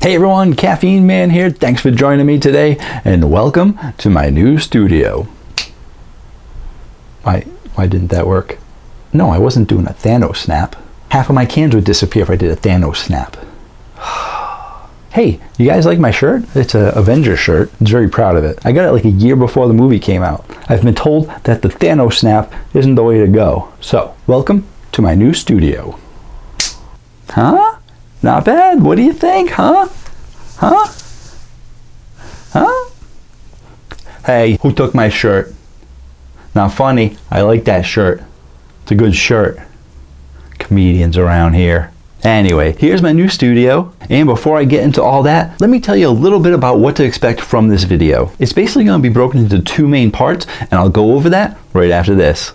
Hey everyone, Caffeine Man here. Thanks for joining me today and welcome to my new studio. Why didn't that work? No, I wasn't doing a Thanos snap. Half of my cans would disappear if I did a Thanos snap. Hey, you guys like my shirt? It's an Avenger shirt. I'm very proud of it. I got it like a year before the movie came out. I've been told that the Thanos snap isn't the way to go. So, welcome to my new studio. Huh? Not bad. What do you think, huh? Huh? Huh? Hey, who took my shirt? Not funny. I like that shirt. It's a good shirt. Comedians around here. Anyway, here's my new studio, and before I get into all that, let me tell you a little bit about what to expect from this video. It's basically going to be broken into two main parts, and I'll go over that right after this.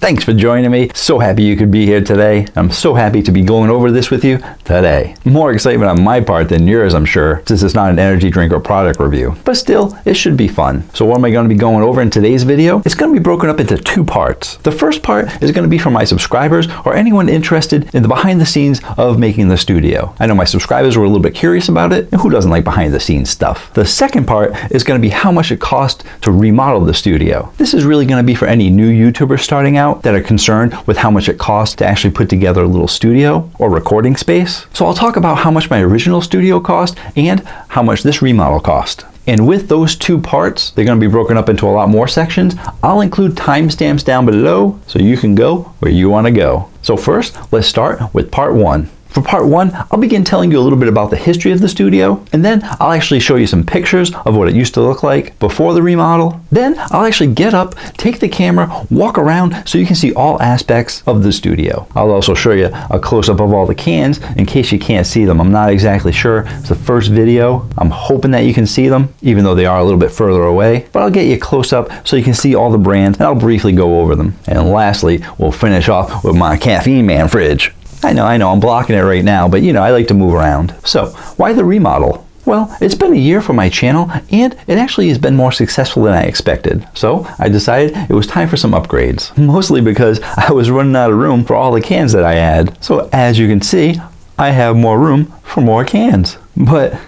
Thanks for joining me. So happy you could be here today. I'm so happy to be going over this with you today. More excitement on my part than yours, I'm sure, since it's not an energy drink or product review. But still, it should be fun. So what am I going to be going over in today's video? It's going to be broken up into two parts. The first part is going to be for my subscribers or anyone interested in the behind the scenes of making the studio. I know my subscribers were a little bit curious about it, and who doesn't like behind the scenes stuff? The second part is going to be how much it costs to remodel the studio. This is really going to be for any new YouTubers starting out that are concerned with how much it costs to actually put together a little studio or recording space. So I'll talk about how much my original studio cost and how much this remodel cost. And with those two parts, they're going to be broken up into a lot more sections. I'll include timestamps down below so you can go where you want to go. So first, let's start with part one. For part one, I'll begin telling you a little bit about the history of the studio, and then I'll actually show you some pictures of what it used to look like before the remodel. Then I'll actually get up, take the camera, walk around so you can see all aspects of the studio. I'll also show you a close-up of all the cans in case you can't see them. I'm not exactly sure. It's the first video. I'm hoping that you can see them, even though they are a little bit further away. But I'll get you close up so you can see all the brands, and I'll briefly go over them. And lastly, we'll finish off with my Caffeine Man fridge. I know, I'm blocking it right now, but I like to move around. So, why the remodel? Well, it's been a year for my channel, and it actually has been more successful than I expected. So, I decided it was time for some upgrades. Mostly because I was running out of room for all the cans that I had. So, as you can see, I have more room for more cans. But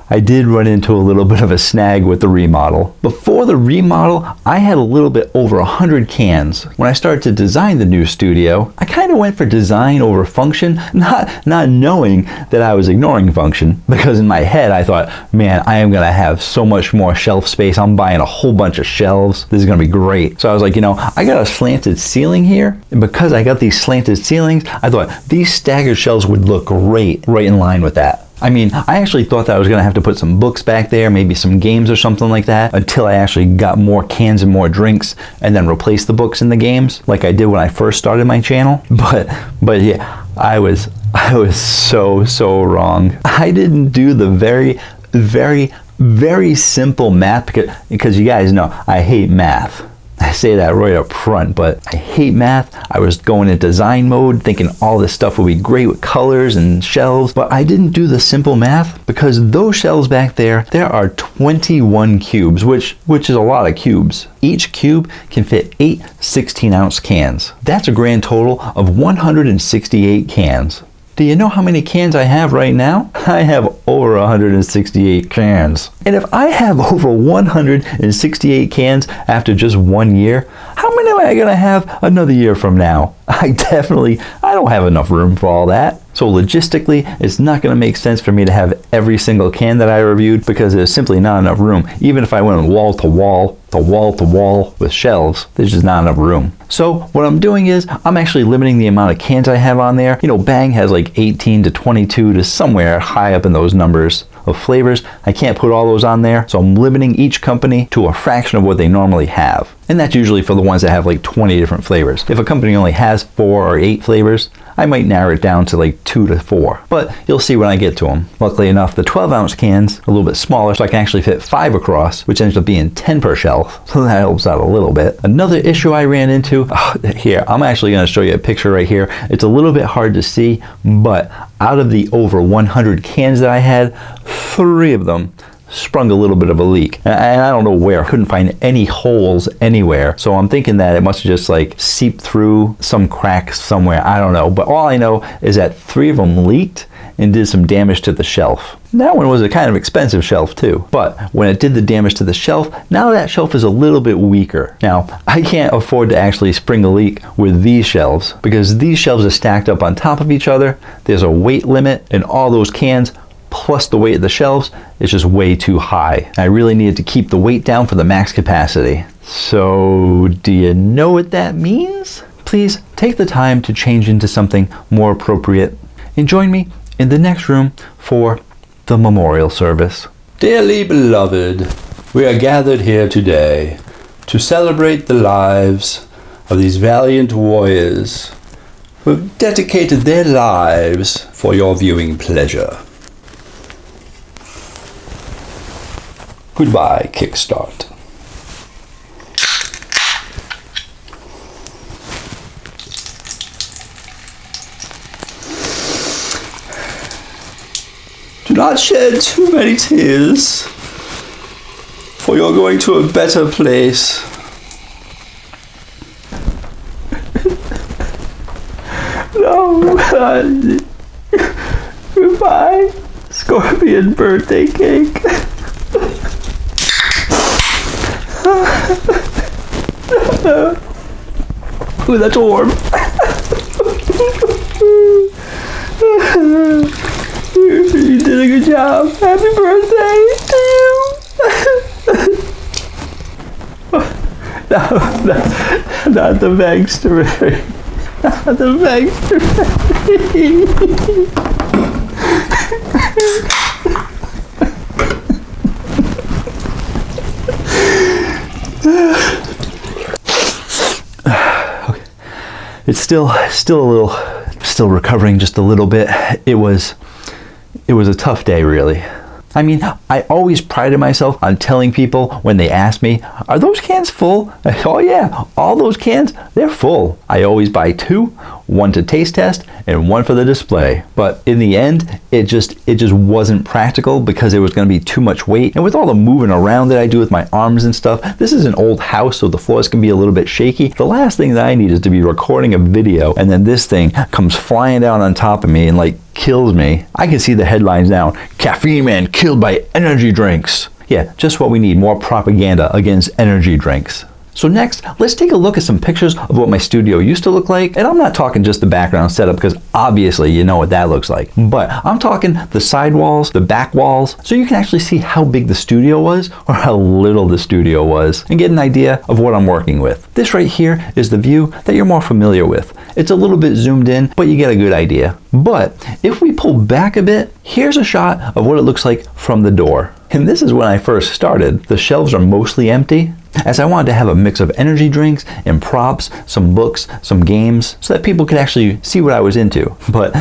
I did run into a little bit of a snag with the remodel. Before the remodel, I had a little bit over 100 cans. When I started to design the new studio, I kind of went for design over function, not knowing that I was ignoring function, because in my head I thought, man, I am gonna have so much more shelf space. I'm buying a whole bunch of shelves. This is gonna be great. So I was like, I got a slanted ceiling here, and because I got these slanted ceilings, I thought these staggered shelves would look great right in line with that. I mean, I actually thought that I was going to have to put some books back there, maybe some games or something like that, until I actually got more cans and more drinks, and then replace the books in the games, like I did when I first started my channel. But yeah, I was so wrong. I didn't do the very simple math, because you guys know I hate math. I say that right up front, but I hate math. I was going in design mode, thinking all this stuff would be great with colors and shelves, but I didn't do the simple math, because those shelves back there are 21 cubes, which is a lot of cubes. Each cube can fit 8 16-ounce cans. That's a grand total of 168 cans. Do you know how many cans I have right now? I have over 168 cans. And if I have over 168 cans after just 1 year, how many am I gonna have another year from now? I don't have enough room for all that. So logistically, it's not going to make sense for me to have every single can that I reviewed, because there's simply not enough room. Even if I went wall to wall with shelves, there's just not enough room. So what I'm doing is I'm actually limiting the amount of cans I have on there. Bang has like 18 to 22 to somewhere high up in those numbers of flavors. I can't put all those on there, so I'm limiting each company to a fraction of what they normally have. And that's usually for the ones that have like 20 different flavors. If a company only has 4 or 8 flavors, I might narrow it down to like 2 to 4, but you'll see when I get to them. Luckily enough, the 12-ounce cans are a little bit smaller, so I can actually fit 5 across, which ends up being 10 per shelf, so that helps out a little bit. Another issue I ran into, here, I'm actually going to show you a picture right here. It's a little bit hard to see, but out of the over 100 cans that I had, 3 of them sprung a little bit of a leak. And I don't know where. I couldn't find any holes anywhere. So I'm thinking that it must have just like seeped through some cracks somewhere. I don't know. But all I know is that 3 of them leaked and did some damage to the shelf. That one was a kind of expensive shelf too. But when it did the damage to the shelf, now that shelf is a little bit weaker. Now, I can't afford to actually spring a leak with these shelves because these shelves are stacked up on top of each other. There's a weight limit, and all those cans plus the weight of the shelves is just way too high. I really needed to keep the weight down for the max capacity. So, do you know what that means? Please take the time to change into something more appropriate and join me in the next room for the memorial service. Dearly beloved, we are gathered here today to celebrate the lives of these valiant warriors who have dedicated their lives for your viewing pleasure. Goodbye, Kickstart. Do not shed too many tears, for you're going to a better place. No. Goodbye, Scorpion birthday cake. Ooh, that's warm. You did a good job. Happy birthday to you. No, not the bankster. Not the bankster. Okay. It's still recovering just a little bit. It was a tough day, really. I mean, I always prided myself on telling people when they ask me, are those cans full? Oh yeah, all those cans, they're full. I always buy 2, one to taste test and one for the display. But in the end, it just wasn't practical because it was going to be too much weight. And with all the moving around that I do with my arms and stuff, this is an old house, so the floors can be a little bit shaky. The last thing that I need is to be recording a video and then this thing comes flying down on top of me and like kills me. I can see the headlines now. Caffeine Man killed by energy drinks. Yeah, just what we need, more propaganda against energy drinks. So next, let's take a look at some pictures of what my studio used to look like. And I'm not talking just the background setup because obviously you know what that looks like. But I'm talking the side walls, the back walls, so you can actually see how big the studio was or how little the studio was and get an idea of what I'm working with. This right here is the view that you're more familiar with. It's a little bit zoomed in, but you get a good idea. But if we pull back a bit, here's a shot of what it looks like from the door. And this is when I first started. The shelves are mostly empty, as I wanted to have a mix of energy drinks and props, some books, some games, so that people could actually see what I was into. But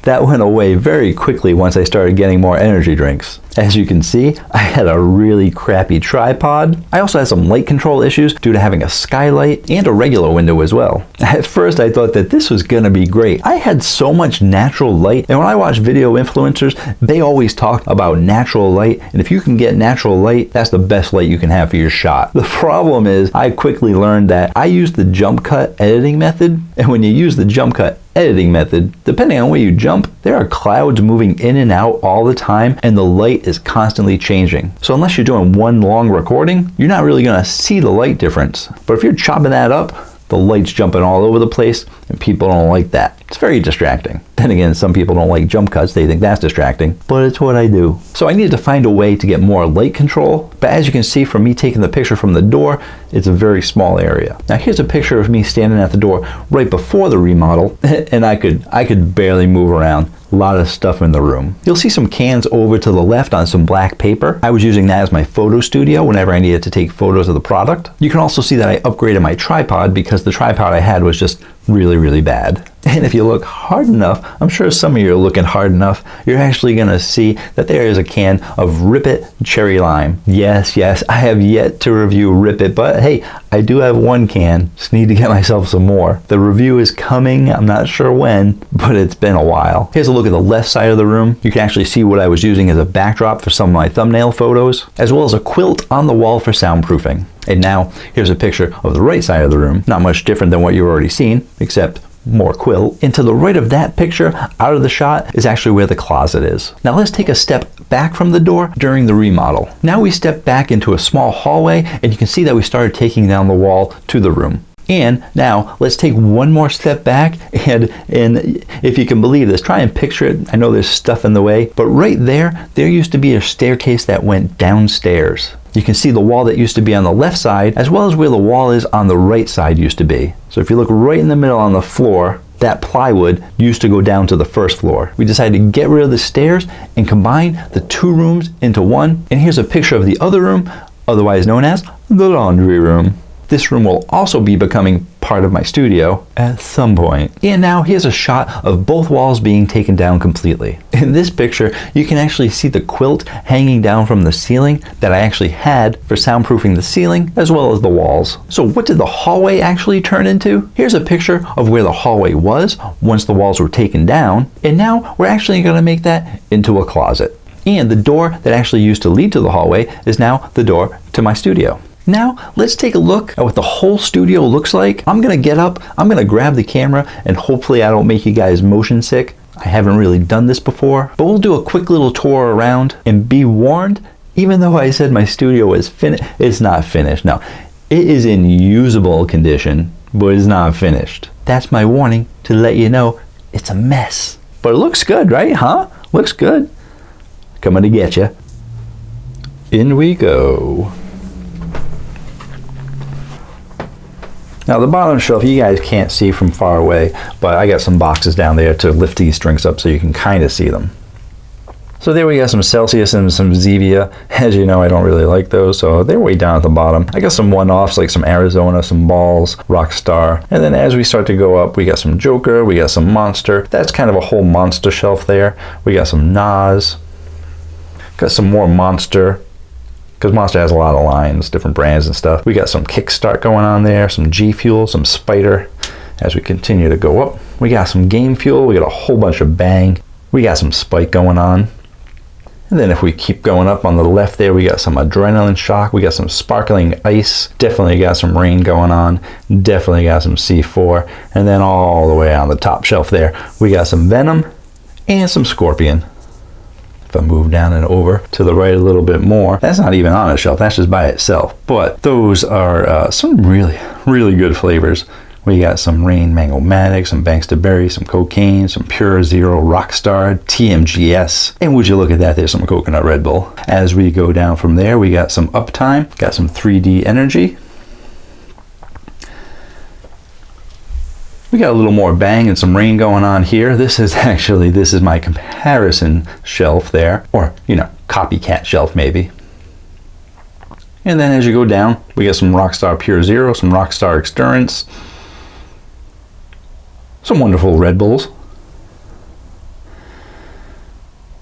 that went away very quickly once I started getting more energy drinks. As you can see, I had a really crappy tripod. I also had some light control issues due to having a skylight and a regular window as well. At first I thought that this was gonna be great. I had so much natural light, and when I watch video influencers, they always talk about natural light, and if you can get natural light, that's the best light you can have for your shot. The problem is, I quickly learned that I used the jump cut editing method, and when you use the jump cut editing method, depending on where you jump, there are clouds moving in and out all the time, and the light is constantly changing. So unless you're doing one long recording, you're not really gonna see the light difference. But if you're chopping that up, the light's jumping all over the place, and people don't like that. It's very distracting. Then again, some people don't like jump cuts, they think that's distracting, but it's what I do. So I needed to find a way to get more light control, but as you can see from me taking the picture from the door, it's a very small area. Now here's a picture of me standing at the door right before the remodel, and I could barely move around. A lot of stuff in the room. You'll see some cans over to the left on some black paper. I was using that as my photo studio whenever I needed to take photos of the product. You can also see that I upgraded my tripod because the tripod I had was just really, really bad. And if you look hard enough, I'm sure some of you are looking hard enough, you're actually going to see that there is a can of Rip It Cherry Lime. Yes, I have yet to review Rip It, but hey, I do have one can. Just need to get myself some more. The review is coming. I'm not sure when, but it's been a while. Here's a look at the left side of the room. You can actually see what I was using as a backdrop for some of my thumbnail photos, as well as a quilt on the wall for soundproofing. And now here's a picture of the right side of the room. Not much different than what you've already seen, except more quilt. And to the right of that picture, out of the shot, is actually where the closet is. Now let's take a step back from the door during the remodel. Now we step back into a small hallway, and you can see that we started taking down the wall to the room. And now let's take one more step back, and if you can believe this, try and picture it. I know there's stuff in the way, but right there used to be a staircase that went downstairs. You can see the wall that used to be on the left side, as well as where the wall is on the right side used to be. So if you look right in the middle on the floor, that plywood used to go down to the first floor. We decided to get rid of the stairs and combine the two rooms into one. And here's a picture of the other room, otherwise known as the laundry room. This room will also be becoming part of my studio at some point. And now here's a shot of both walls being taken down completely. In this picture, you can actually see the quilt hanging down from the ceiling that I actually had for soundproofing the ceiling as well as the walls. So what did the hallway actually turn into? Here's a picture of where the hallway was once the walls were taken down. And now we're actually going to make that into a closet. And the door that actually used to lead to the hallway is now the door to my studio. Now, let's take a look at what the whole studio looks like. I'm gonna get up, I'm gonna grab the camera, and hopefully I don't make you guys motion sick. I haven't really done this before, but we'll do a quick little tour around, and be warned, even though I said my studio is finished, it's not finished. No, it is in usable condition, but it's not finished. That's my warning to let you know it's a mess. But it looks good, right? Huh? Looks good. Coming to get you. In we go. Now the bottom shelf, you guys can't see from far away, but I got some boxes down there to lift these drinks up so you can kind of see them. So there we got some Celsius and some Zevia. As you know, I don't really like those, so they're way down at the bottom. I got some one-offs like some Arizona, some Balls, Rockstar. And then as we start to go up, we got some Joker, we got some Monster. That's kind of a whole Monster shelf there. We got some Nas. Got some more Monster, because Monster has a lot of lines, different brands and stuff. We got some Kickstart going on there, some G Fuel, some Spider. As we continue to go up, we got some Game Fuel, we got a whole bunch of Bang. We got some Spike going on. And then if we keep going up on the left there, we got some Adrenaline Shock, we got some Sparkling Ice, definitely got some Rain going on, definitely got some C4. And then all the way on the top shelf there, we got some Venom and some Scorpion. If I move down and over to the right a little bit more, that's not even on a shelf, that's just by itself. But those are some really, really good flavors. We got some Rain Mango-Matic, some Banksta Berry, some Cocaine, some Pure Zero Rockstar, TMGS, and would you look at that, there's some Coconut Red Bull. As we go down from there, we got some Uptime, got some 3D Energy. We got a little more Bang and some Rain going on here. This is my comparison shelf there, or, you know, copycat shelf maybe. And then as you go down, we got some Rockstar Pure Zero, some Rockstar Exturance, some wonderful Red Bulls.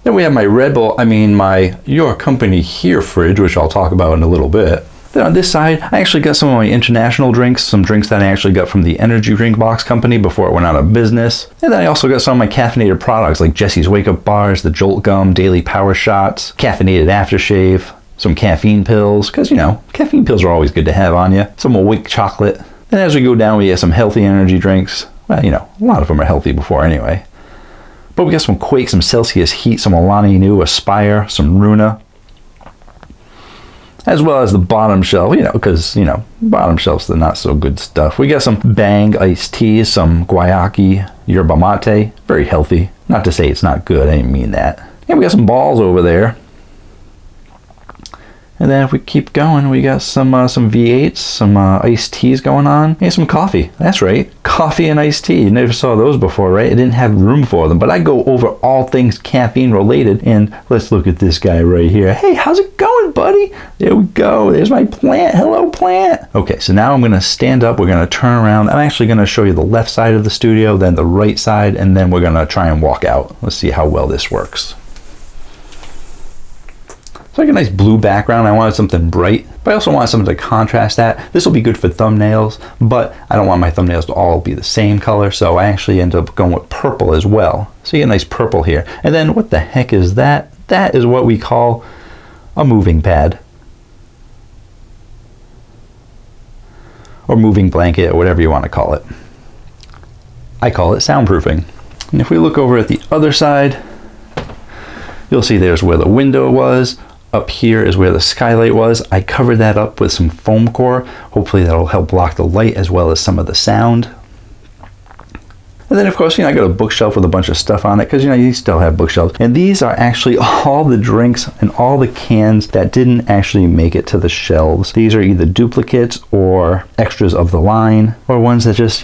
Then we have my my Your Company Here fridge, which I'll talk about in a little bit. Then on this side, I actually got some of my international drinks, some drinks that I actually got from the Energy Drink Box Company before it went out of business. And then I also got some of my caffeinated products like Jesse's Wake Up Bars, the Jolt Gum, Daily Power Shots, caffeinated aftershave, some caffeine pills, because you know, caffeine pills are always good to have on you, some Awake chocolate. And as we go down, we get some healthy energy drinks. Well, you know, a lot of them are healthy before anyway. But we got some Quake, some Celsius Heat, some Alani Nu, Aspire, some Runa, as well as the bottom shelf, you know, because, you know, bottom shelf's the not so good stuff. We got some Bang iced teas, some Guayaki Yerba Mate, very healthy. Not to say it's not good, I didn't mean that. And we got some Balls over there. And then if we keep going, we got some V8s, some iced teas going on, and some coffee. That's right, coffee and iced tea. You never saw those before, right? I didn't have room for them, but I go over all things caffeine related. And let's look at this guy right here. Hey, how's it going, buddy? There we go. There's my plant. Hello, plant. Okay, so now I'm gonna stand up. We're gonna turn around. I'm actually gonna show you the left side of the studio, then the right side, and then we're gonna try and walk out. Let's see how well this works. It's like a nice blue background. I wanted something bright, but I also want something to contrast that. This will be good for thumbnails, but I don't want my thumbnails to all be the same color, so I actually end up going with purple as well. So you get a nice purple here. And then what the heck is that? That is what we call a moving pad. Or moving blanket, or whatever you want to call it. I call it soundproofing. And if we look over at the other side, you'll see there's where the window was. Up here is where the skylight was. I covered that up with some foam core. Hopefully that'll help block the light as well as some of the sound. And then of course, I got a bookshelf with a bunch of stuff on it because you still have bookshelves. And these are actually all the drinks and all the cans that didn't actually make it to the shelves. These are either duplicates or extras of the line, or ones that just,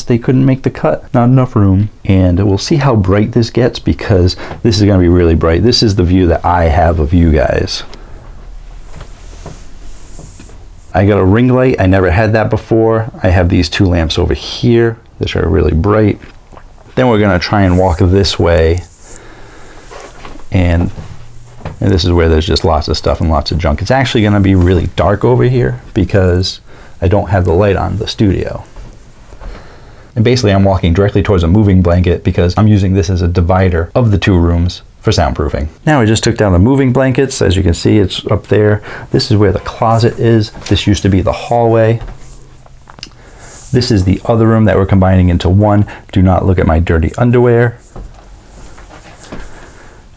they couldn't make the cut. Not enough room. And we'll see how bright this gets because this is going to be really bright. This is the view that I have of you guys. I got a ring light. I never had that before. I have these two lamps over here. Which are really bright. Then we're going to try and walk this way, and this is where there's just lots of stuff and lots of junk. It's actually going to be really dark over here because I don't have the light on the studio. And basically I'm walking directly towards a moving blanket because I'm using this as a divider of the two rooms for soundproofing. Now I just took down the moving blankets. As you can see, it's up there. This is where the closet is. This used to be the hallway. This is the other room that we're combining into one. Do not look at my dirty underwear.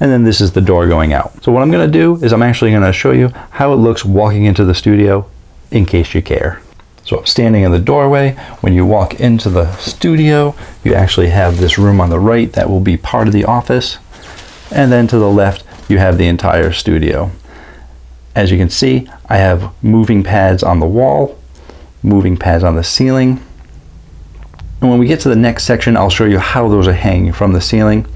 And then this is the door going out. So what I'm going to do is I'm actually going to show you how it looks walking into the studio in case you care. So I'm standing in the doorway. When you walk into the studio, you actually have this room on the right that will be part of the office. And then to the left, you have the entire studio. As you can see, I have moving pads on the wall, moving pads on the ceiling. And when we get to the next section, I'll show you how those are hanging from the ceiling.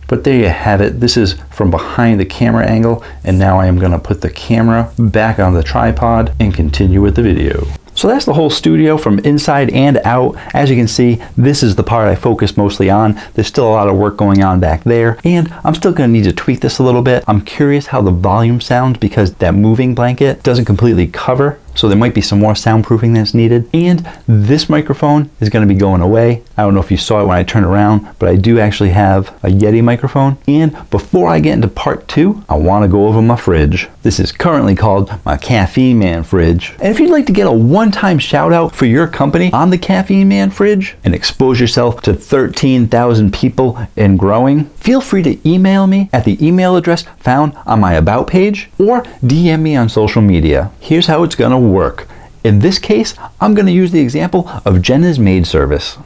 But there you have it. This is from behind the camera angle, and now I am going to put the camera back on the tripod and continue with the video. So that's the whole studio from inside and out. As you can see, this is the part I focus mostly on. There's still a lot of work going on back there, and I'm still going to need to tweak this a little bit. I'm curious how the volume sounds because that moving blanket doesn't completely cover, so there might be some more soundproofing that's needed. And this microphone is going to be going away. I don't know if you saw it when I turned around, but I do actually have a Yeti microphone. And before I get into part 2, I want to go over my fridge. This is currently called my Caffeine Man fridge. And if you'd like to get a one-time shout out for your company on the Caffeine Man fridge and expose yourself to 13,000 people and growing, feel free to email me at the email address found on my About page or DM me on social media. Here's how it's going to work. In this case, I'm going to use the example of Jenna's maid service.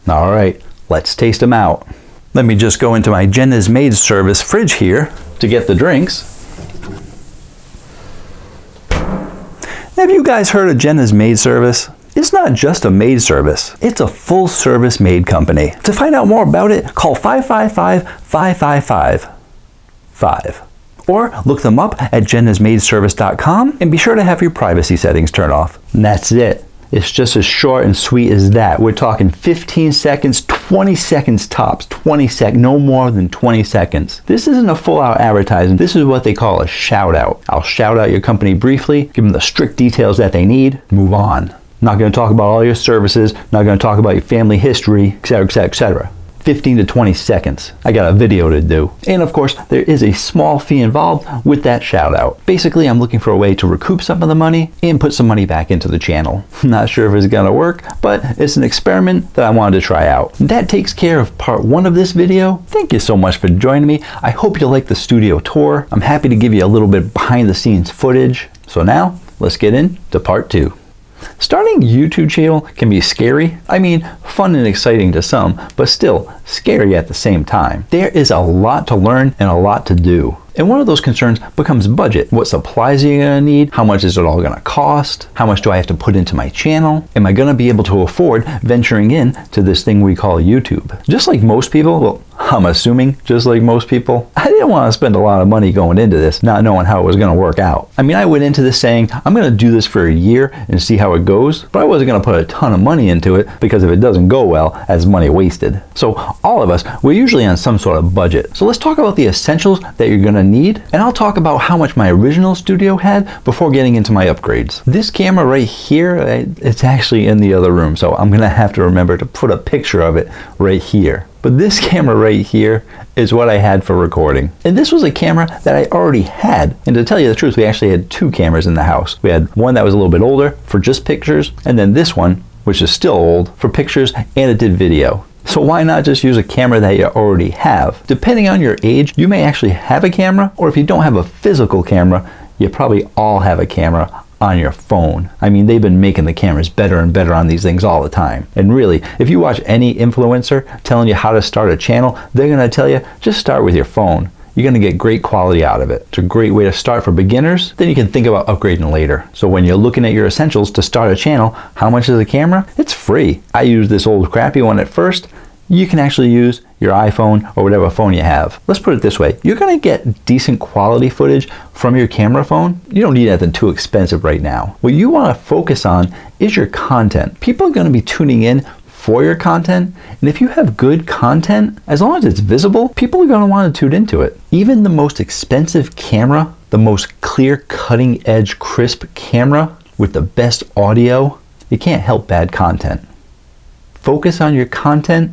All right, let's taste them out. Let me just go into my Jenna's maid service fridge here to get the drinks. Have you guys heard of Jenna's maid service? It's not just a maid service, it's a full service maid company. To find out more about it, call 555-555-5. Or look them up at jennasmaidservice.com and be sure to have your privacy settings turned off. And that's it. It's just as short and sweet as that. We're talking 15 seconds, 20 seconds tops, no more than 20 seconds. This isn't a full-out advertising. This is what they call a shout-out. I'll shout out your company briefly, give them the strict details that they need, move on. Not going to talk about all your services, not going to talk about your family history, etc., etc., etc. 15 to 20 seconds. I got a video to do. And of course, there is a small fee involved with that shout out. Basically, I'm looking for a way to recoup some of the money and put some money back into the channel. Not sure if it's gonna work, but it's an experiment that I wanted to try out. That takes care of part 1 of this video. Thank you so much for joining me. I hope you like the studio tour. I'm happy to give you a little bit behind the scenes footage. So now, let's get into part 2. Starting a YouTube channel can be scary. I mean, fun and exciting to some, but still scary at the same time. There is a lot to learn and a lot to do. And one of those concerns becomes budget. What supplies are you going to need? How much is it all going to cost? How much do I have to put into my channel? Am I going to be able to afford venturing in to this thing we call YouTube? Just like most people, well, I'm assuming just like most people, I didn't want to spend a lot of money going into this, not knowing how it was going to work out. I mean, I went into this saying, I'm going to do this for a year and see how it goes, but I wasn't going to put a ton of money into it because if it doesn't go well, that's money wasted. So all of us, we're usually on some sort of budget. So let's talk about the essentials that you're going to need, and I'll talk about how much my original studio had before getting into my upgrades. This camera right here, it's actually in the other room, so I'm going to have to remember to put a picture of it right here. But this camera right here is what I had for recording. And this was a camera that I already had. And to tell you the truth, we actually had two cameras in the house. We had one that was a little bit older for just pictures, and then this one, which is still old, for pictures, and it did video. So why not just use a camera that you already have? Depending on your age, you may actually have a camera, or if you don't have a physical camera, you probably all have a camera on your phone. I mean, they've been making the cameras better and better on these things all the time. And really, if you watch any influencer telling you how to start a channel, they're going to tell you, just start with your phone. You're going to get great quality out of it. It's a great way to start for beginners. Then you can think about upgrading later. So when you're looking at your essentials to start a channel, how much is a camera? It's free. I used this old crappy one at first. You can actually use your iPhone or whatever phone you have. Let's put it this way. You're going to get decent quality footage from your camera phone. You don't need anything too expensive right now. What you want to focus on is your content. People are going to be tuning in for your content, and if you have good content, as long as it's visible, people are going to want to tune into it. Even the most expensive camera, the most clear, cutting edge, crisp camera with the best audio, you can't help bad content. Focus on your content.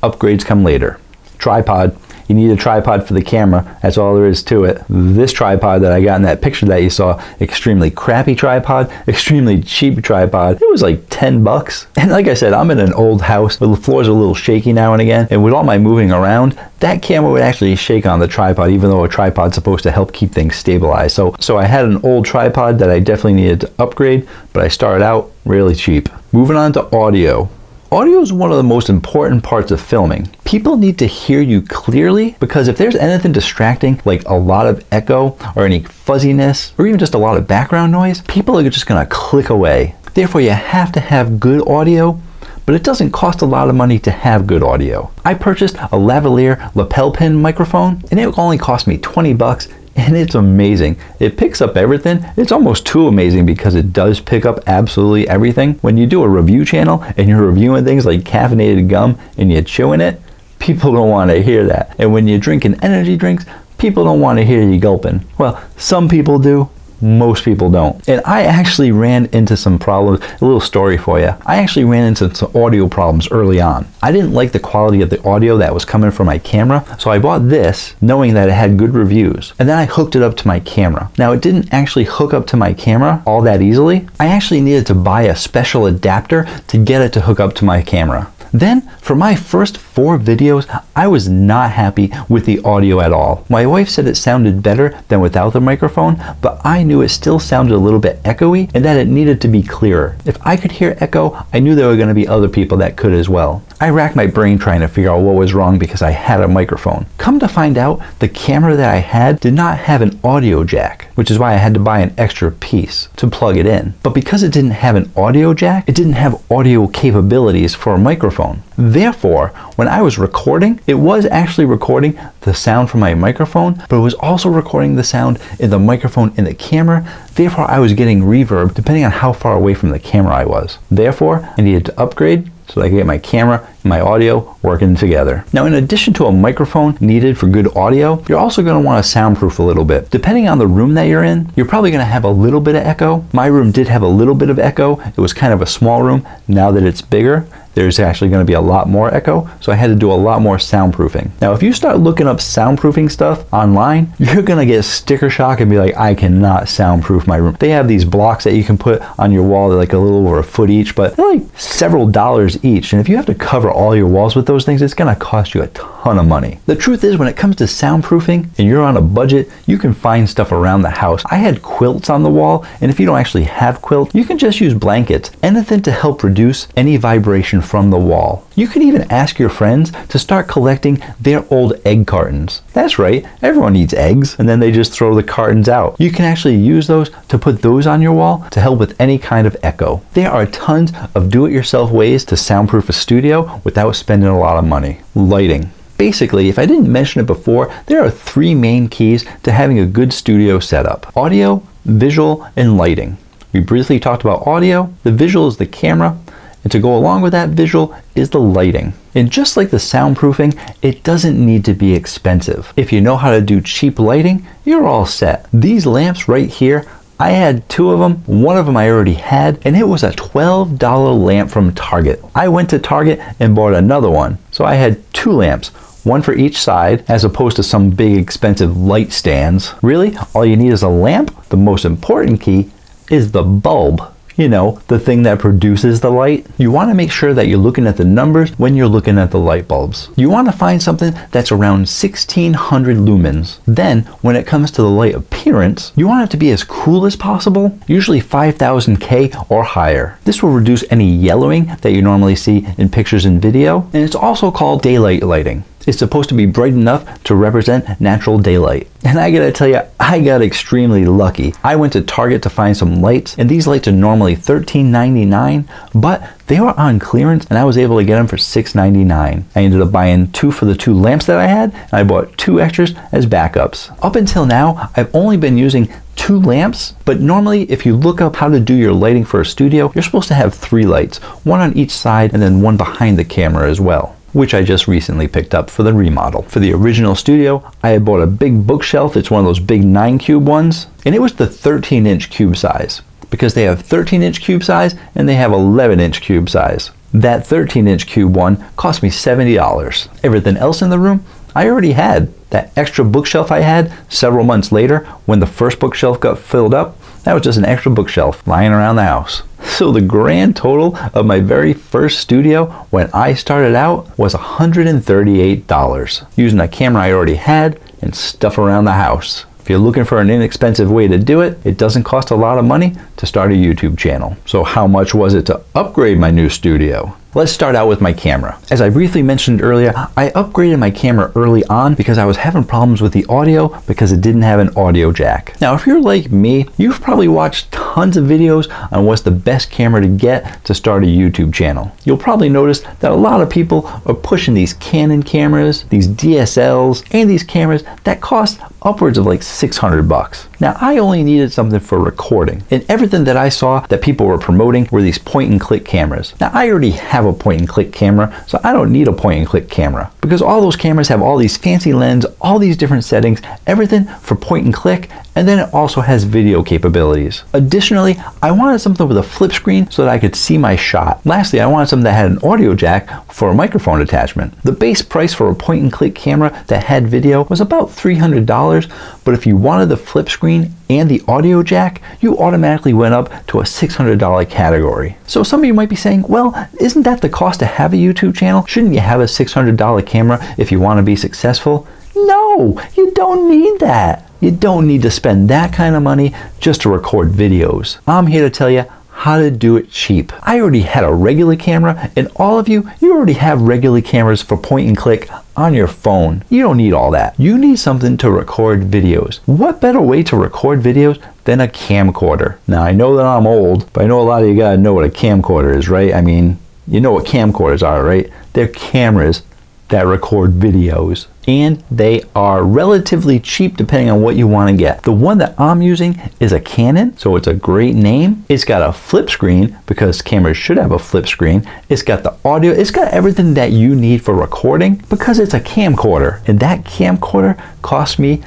Upgrades come later. Tripod. You need a tripod for the camera. That's all there is to it. This tripod that I got in that picture that you saw, extremely crappy tripod, extremely cheap tripod. It was like 10 bucks. And like I said, I'm in an old house where the floors are a little shaky now and again. And with all my moving around, that camera would actually shake on the tripod, even though a tripod's supposed to help keep things stabilized. So I had an old tripod that I definitely needed to upgrade, but I started out really cheap. Moving on to audio. Audio is one of the most important parts of filming. People need to hear you clearly, because if there's anything distracting, like a lot of echo or any fuzziness or even just a lot of background noise, people are just going to click away. Therefore, you have to have good audio, but it doesn't cost a lot of money to have good audio. I purchased a lavalier lapel pin microphone, and it only cost me 20 bucks. And it's amazing. It picks up everything. It's almost too amazing because it does pick up absolutely everything. When you do a review channel and you're reviewing things like caffeinated gum and you're chewing it, people don't want to hear that. And when you're drinking energy drinks, people don't want to hear you gulping. Well, some people do. Most people don't. And I actually ran into some problems. A little story for you. I actually ran into some audio problems early on. I didn't like the quality of the audio that was coming from my camera, so I bought this knowing that it had good reviews. And then I hooked it up to my camera. Now, it didn't actually hook up to my camera all that easily. I actually needed to buy a special adapter to get it to hook up to my camera. Then, for my first 4 videos, I was not happy with the audio at all. My wife said it sounded better than without the microphone, but I knew it still sounded a little bit echoey and that it needed to be clearer. If I could hear echo, I knew there were going to be other people that could as well. I racked my brain trying to figure out what was wrong because I had a microphone. Come to find out, the camera that I had did not have an audio jack, which is why I had to buy an extra piece to plug it in. But because it didn't have an audio jack, it didn't have audio capabilities for a microphone. Therefore, when I was recording, it was actually recording the sound from my microphone, but it was also recording the sound in the microphone in the camera. Therefore, I was getting reverb depending on how far away from the camera I was. Therefore, I needed to upgrade so that I could get my camera and my audio working together. Now, in addition to a microphone needed for good audio, you're also going to want to soundproof a little bit. Depending on the room that you're in, you're probably going to have a little bit of echo. My room did have a little bit of echo. It was kind of a small room. Now that it's bigger, there's actually going to be a lot more echo, so I had to do a lot more soundproofing. Now, if you start looking up soundproofing stuff online, you're going to get sticker shock and be like, I cannot soundproof my room. They have these blocks that you can put on your wall. They're like a little over a foot each, but they're like several dollars each. And if you have to cover all your walls with those things, it's going to cost you a ton ton of money. The truth is, when it comes to soundproofing and you're on a budget, you can find stuff around the house. I had quilts on the wall, and if you don't actually have quilts, you can just use blankets, anything to help reduce any vibration from the wall. You can even ask your friends to start collecting their old egg cartons. That's right, everyone eats eggs, and then they just throw the cartons out. You can actually use those to put those on your wall to help with any kind of echo. There are tons of do-it-yourself ways to soundproof a studio without spending a lot of money. Lighting. Basically, if I didn't mention it before, there are 3 main keys to having a good studio setup: audio, visual, and lighting. We briefly talked about audio. The visual is the camera, and to go along with that visual is the lighting. And just like the soundproofing, it doesn't need to be expensive. If you know how to do cheap lighting, you're all set. These lamps right here, I had 2 of them. One of them I already had, and it was a $12 lamp from Target. I went to Target and bought another one. So I had 2 lamps, one for each side, as opposed to some big expensive light stands. Really, all you need is a lamp. The most important key is the bulb. You know, the thing that produces the light. You want to make sure that you're looking at the numbers when you're looking at the light bulbs. You want to find something that's around 1600 lumens. Then, when it comes to the light appearance, you want it to be as cool as possible, usually 5000 K or higher. This will reduce any yellowing that you normally see in pictures and video, and it's also called daylight lighting. It's supposed to be bright enough to represent natural daylight. And I gotta tell you, I got extremely lucky. I went to Target to find some lights, and these lights are normally $13.99, but they were on clearance, and I was able to get them for $6.99. I ended up buying 2 for the 2 lamps that I had, and I bought 2 extras as backups. Up until now, I've only been using 2 lamps, but normally if you look up how to do your lighting for a studio, you're supposed to have 3 lights, one on each side and then one behind the camera as well, which I just recently picked up for the remodel. For the original studio, I had bought a big bookshelf. It's one of those big 9 cube ones, and it was the 13-inch cube size, because they have 13-inch cube size and they have 11-inch cube size. That 13-inch cube one cost me $70. Everything else in the room, I already had. That extra bookshelf I had several months later, when the first bookshelf got filled up, that was just an extra bookshelf lying around the house. So the grand total of my very first studio when I started out was $138, using a camera I already had and stuff around the house. If you're looking for an inexpensive way to do it, it doesn't cost a lot of money to start a YouTube channel. So how much was it to upgrade my new studio? Let's start out with my camera. As I briefly mentioned earlier, I upgraded my camera early on because I was having problems with the audio because it didn't have an audio jack. Now, if you're like me, you've probably watched tons of videos on what's the best camera to get to start a YouTube channel. You'll probably notice that a lot of people are pushing these Canon cameras, these DSLs, and these cameras that cost upwards of like 600 bucks. Now, I only needed something for recording, and everything that I saw that people were promoting were these point-and-click cameras. Now, I already have a point-and-click camera, so I don't need a point-and-click camera, because all those cameras have all these fancy lenses, all these different settings, everything for point-and-click, and then it also has video capabilities. Additionally, I wanted something with a flip screen so that I could see my shot. Lastly, I wanted something that had an audio jack for a microphone attachment. The base price for a point-and-click camera that had video was about $300, but if you wanted the flip screen and the audio jack, you automatically went up to a $600 category. So some of you might be saying, well, isn't that the cost to have a YouTube channel? Shouldn't you have a $600 camera if you want to be successful? No, you don't need that. You don't need to spend that kind of money just to record videos. I'm here to tell you how to do it cheap. I already had a regular camera, and all of you already have regular cameras for point and click on your phone. You don't need all that. You need something to record videos. What better way to record videos than a camcorder? Now, I know that I'm old, but I know a lot of you gotta know what a camcorder is, right? I mean, you know what camcorders are, right? They're cameras that record videos, and they are relatively cheap depending on what you want to get. The one that I'm using is a Canon, so it's a great name. It's got a flip screen because cameras should have a flip screen. It's got the audio, it's got everything that you need for recording because it's a camcorder, and that camcorder cost me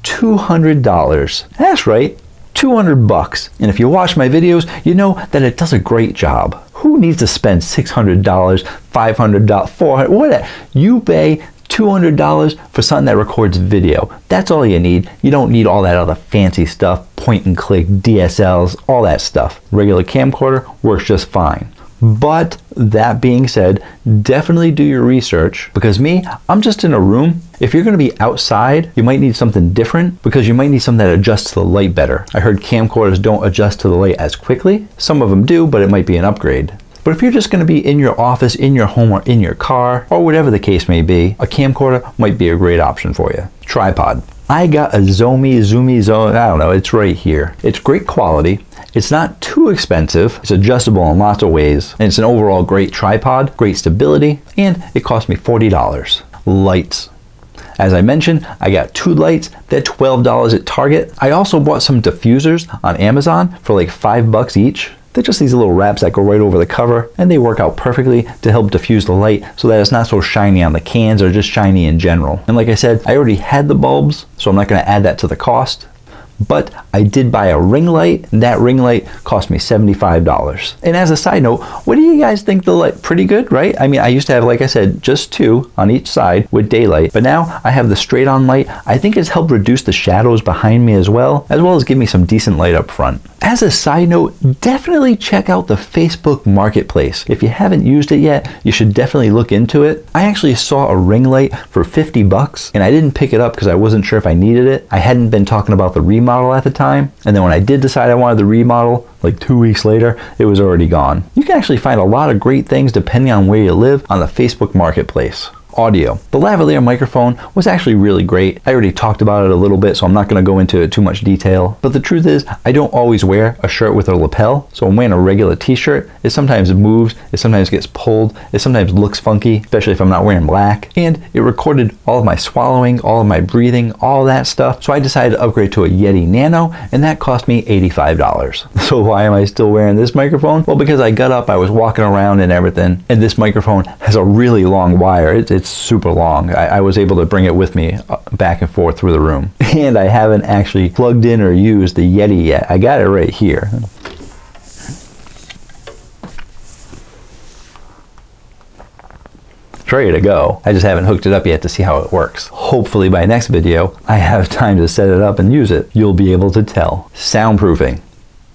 $200. That's right, 200 bucks. And if you watch my videos, you know that it does a great job. Who needs to spend $600, $500, $400, whatever? You pay $200 for something that records video. That's all you need. You don't need all that other fancy stuff, point and click, DSLs, all that stuff. Regular camcorder works just fine. But that being said, definitely do your research, because I'm just in a room. If you're going to be outside, you might need something different, because you might need something that adjusts to the light better. I heard camcorders don't adjust to the light as quickly. Some of them do, but it might be an upgrade. But if you're just going to be in your office, in your home, or in your car, or whatever the case may be, a camcorder might be a great option for you. Tripod. I got a Zoomy, I don't know, it's right here. It's great quality. It's not too expensive. It's adjustable in lots of ways. And it's an overall great tripod, great stability, and it cost me $40. Lights. As I mentioned, I got 2 lights. They're $12 at Target. I also bought some diffusers on Amazon for like $5 each. They're just these little wraps that go right over the cover, and they work out perfectly to help diffuse the light so that it's not so shiny on the cans or just shiny in general. And like I said, I already had the bulbs, so I'm not going to add that to the cost. But I did buy a ring light. That ring light cost me $75. And as a side note, what do you guys think the light? Pretty good, right? I mean, I used to have, like I said, just 2 on each side with daylight, but now I have the straight on light. I think it's helped reduce the shadows behind me as well as give me some decent light up front. As a side note, definitely check out the Facebook Marketplace. If you haven't used it yet, you should definitely look into it. I actually saw a ring light for $50, and I didn't pick it up because I wasn't sure if I needed it. I hadn't been talking about the remodel at the time, and then when I did decide I wanted the remodel, like 2 weeks later, it was already gone. You can actually find a lot of great things depending on where you live on the Facebook Marketplace. Audio. The lavalier microphone was actually really great. I already talked about it a little bit, so I'm not going to go into too much detail. But the truth is, I don't always wear a shirt with a lapel. So I'm wearing a regular t-shirt. It sometimes moves, it sometimes gets pulled, it sometimes looks funky, especially if I'm not wearing black. And it recorded all of my swallowing, all of my breathing, all that stuff. So I decided to upgrade to a Yeti Nano, and that cost me $85. So why am I still wearing this microphone? Well, because I got up, I was walking around and everything, and this microphone has a really long wire. It's super long. I was able to bring it with me back and forth through the room. And I haven't actually plugged in or used the Yeti yet. I got it right here. It's ready to go. I just haven't hooked it up yet to see how it works. Hopefully by next video, I have time to set it up and use it. You'll be able to tell. Soundproofing.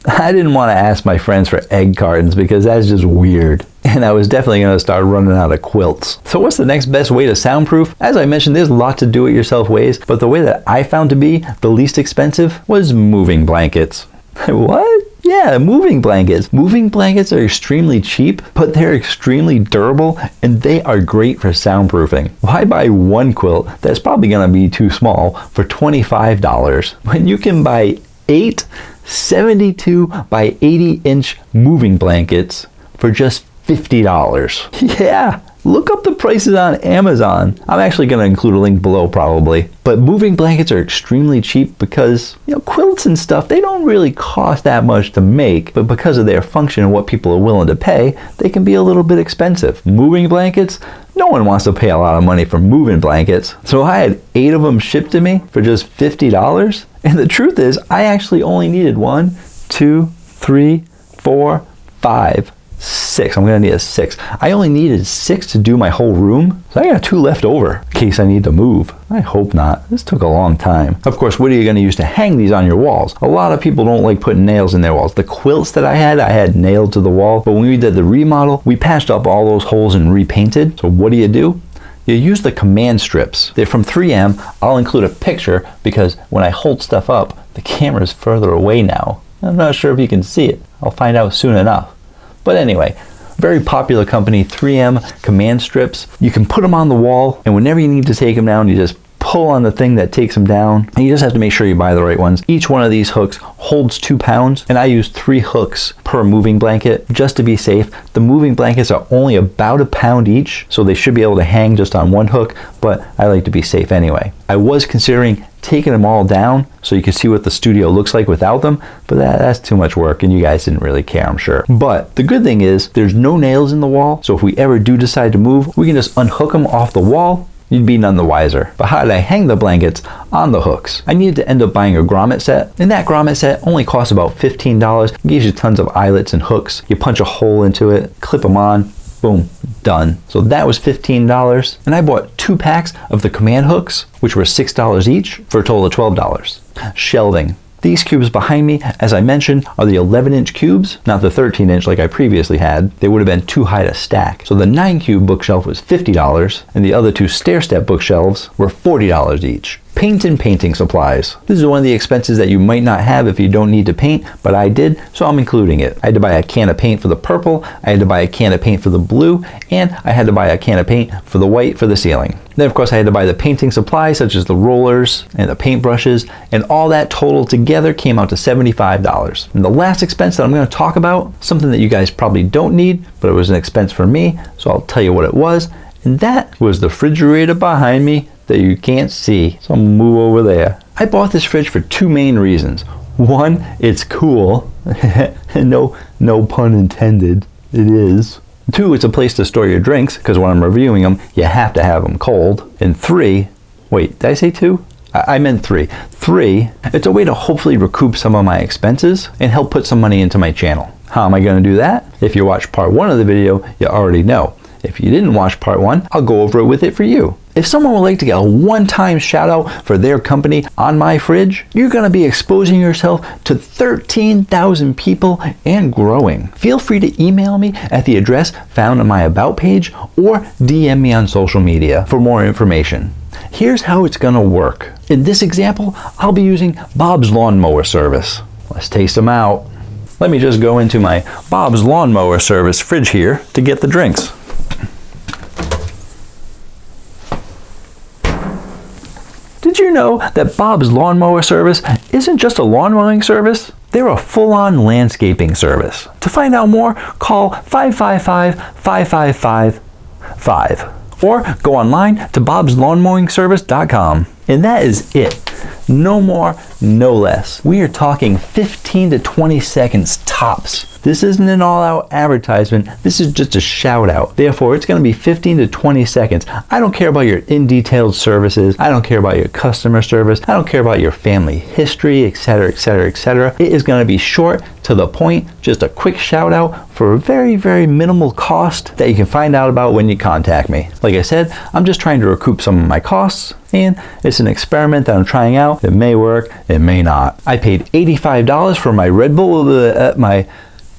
I didn't want to ask my friends for egg cartons because that's just weird. And I was definitely going to start running out of quilts. So what's the next best way to soundproof? As I mentioned, there's lots of do-it-yourself ways, but the way that I found to be the least expensive was moving blankets. What? Yeah, moving blankets. Moving blankets are extremely cheap, but they're extremely durable, and they are great for soundproofing. Why buy one quilt that's probably going to be too small for $25 when you can buy 8 72 by 80 inch moving blankets for just $50. Yeah, look up the prices on Amazon. I'm actually going to include a link below probably. But moving blankets are extremely cheap because, quilts and stuff, they don't really cost that much to make, but because of their function and what people are willing to pay, they can be a little bit expensive. Moving blankets, no one wants to pay a lot of money for moving blankets. So I had 8 of them shipped to me for just $50. And the truth is, I actually only needed 1, 2, 3, 4, 5, 6. I'm going to need a 6. I only needed 6 to do my whole room. So I got 2 left over in case I need to move. I hope not. This took a long time. Of course, what are you going to use to hang these on your walls? A lot of people don't like putting nails in their walls. The quilts that I had nailed to the wall. But when we did the remodel, we patched up all those holes and repainted. So what do? You use the command strips. They're from 3M. I'll include a picture because when I hold stuff up, the camera's further away now. I'm not sure if you can see it. I'll find out soon enough. But anyway, very popular company, 3M command strips. You can put them on the wall, and whenever you need to take them down, you just pull on the thing that takes them down, and you just have to make sure you buy the right ones. Each one of these hooks holds 2 pounds, and I use 3 hooks per moving blanket just to be safe. The moving blankets are only about a pound each, so they should be able to hang just on 1 hook, but I like to be safe anyway. I was considering taking them all down so you can see what the studio looks like without them, but that's too much work, and you guys didn't really care, I'm sure. But the good thing is there's no nails in the wall, so if we ever do decide to move, we can just unhook them off the wall. You'd be none the wiser. But how did I hang the blankets on the hooks? I needed to end up buying a grommet set, and that grommet set only costs about $15. It gives you tons of eyelets and hooks. You punch a hole into it, clip them on, boom, done. So that was $15, and I bought 2 packs of the command hooks, which were $6 each, for a total of $12. Shelving. These cubes behind me, as I mentioned, are the 11-inch cubes, not the 13-inch like I previously had. They would have been too high to stack. So the 9-cube bookshelf was $50, and the other two stair-step bookshelves were $40 each. Paint and painting supplies. This is one of the expenses that you might not have if you don't need to paint, but I did, so I'm including it. I had to buy a can of paint for the purple, I had to buy a can of paint for the blue, and I had to buy a can of paint for the white for the ceiling. Then of course I had to buy the painting supplies such as the rollers and the paintbrushes, and all that total together came out to $75. And the last expense that I'm going to talk about, something that you guys probably don't need, but it was an expense for me, so I'll tell you what it was, and that was the refrigerator behind me that you can't see. So I'm gonna move over there. I bought this fridge for two main reasons. One, it's cool. no pun intended. It is. Two, it's a place to store your drinks, because when I'm reviewing them, you have to have them cold. And three, wait, did I say two? I meant three. Three, it's a way to hopefully recoup some of my expenses and help put some money into my channel. How am I gonna do that? If you watched part one of the video, you already know. If you didn't watch part one, I'll go over it with it for you. If someone would like to get a one-time shout out for their company on my fridge, you're going to be exposing yourself to 13,000 people and growing. Feel free to email me at the address found on my About page or DM me on social media for more information. Here's how it's going to work. In this example, I'll be using Bob's Lawnmower Service. Let's taste them out. Let me just go into my Bob's Lawnmower Service fridge here to get the drinks. Did you know that Bob's Lawnmower Service isn't just a lawn mowing service? They're a full-on landscaping service. To find out more, call 555-555-5 or go online to bobslawnmowingservice.com. And that is it. No more, no less. We are talking 15 to 20 seconds tops. This isn't an all-out advertisement. This is just a shout out. Therefore, it's going to be 15 to 20 seconds. I don't care about your in-detailed services. I don't care about your customer service. I don't care about your family history, etc., etc., etc. It is going to be short, to the point, just a quick shout out for a very, very minimal cost that you can find out about when you contact me. Like I said, I'm just trying to recoup some of my costs, and it's an experiment that I'm trying out. It may work, it may not. I paid $85 for my Red Bull, my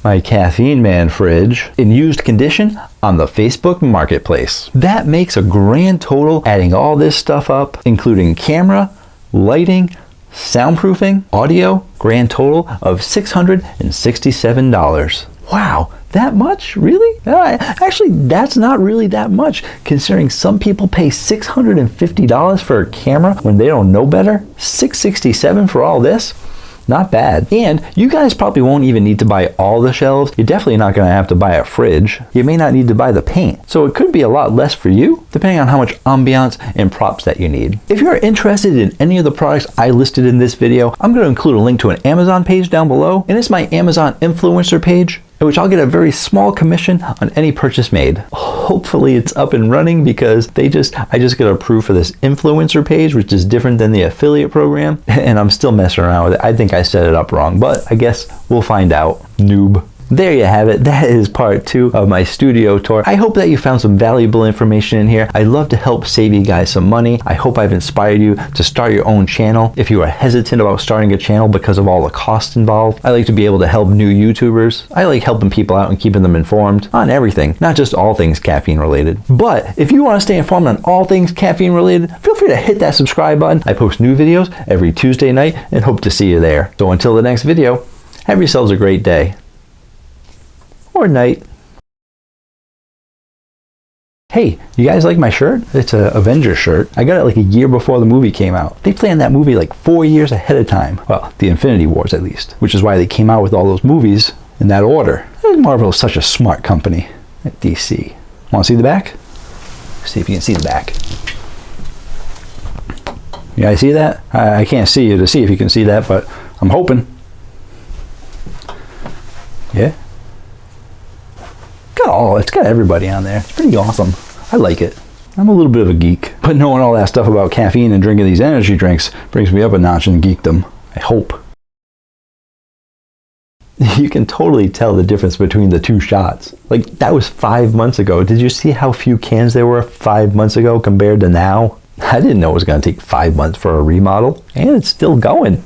CaffeineMan's fridge in used condition on the Facebook Marketplace. That makes a grand total, adding all this stuff up, including camera, lighting, soundproofing, audio, grand total of $667. Wow, that much? Really? Actually, that's not really that much, considering some people pay $650 for a camera when they don't know better. $667 for all this? Not bad. And you guys probably won't even need to buy all the shelves. You're definitely not going to have to buy a fridge. You may not need to buy the paint. So it could be a lot less for you, depending on how much ambiance and props that you need. If you're interested in any of the products I listed in this video, I'm going to include a link to an Amazon page down below, and it's my Amazon influencer page, in which I'll get a very small commission on any purchase made. Hopefully it's up and running, because I just got approved for this influencer page, which is different than the affiliate program, and I'm still messing around with it. I think I set it up wrong, but I guess we'll find out. Noob. There you have it. That is part 2 of my studio tour. I hope that you found some valuable information in here. I'd love to help save you guys some money. I hope I've inspired you to start your own channel. If you are hesitant about starting a channel because of all the costs involved, I like to be able to help new YouTubers. I like helping people out and keeping them informed on everything, not just all things caffeine related. But if you want to stay informed on all things caffeine related, feel free to hit that subscribe button. I post new videos every Tuesday night and hope to see you there. So until the next video, have yourselves a great day. Or night. Hey, you guys like my shirt? It's an Avengers shirt. I got it like a year before the movie came out. They planned that movie like 4 years ahead of time. Well, the Infinity Wars at least, which is why they came out with all those movies in that order. Marvel is such a smart company at DC. Want to see the back? See if you can see the back. You guys see that? I can't see you to see if you can see that, but I'm hoping. Yeah? It's got everybody on there. It's pretty awesome. I like it. I'm a little bit of a geek, but knowing all that stuff about caffeine and drinking these energy drinks brings me up a notch in geekdom. I hope. You can totally tell the difference between the two shots. Like, that was 5 months ago. Did you see how few cans there were 5 months ago compared to now? I didn't know it was going to take 5 months for a remodel, and it's still going.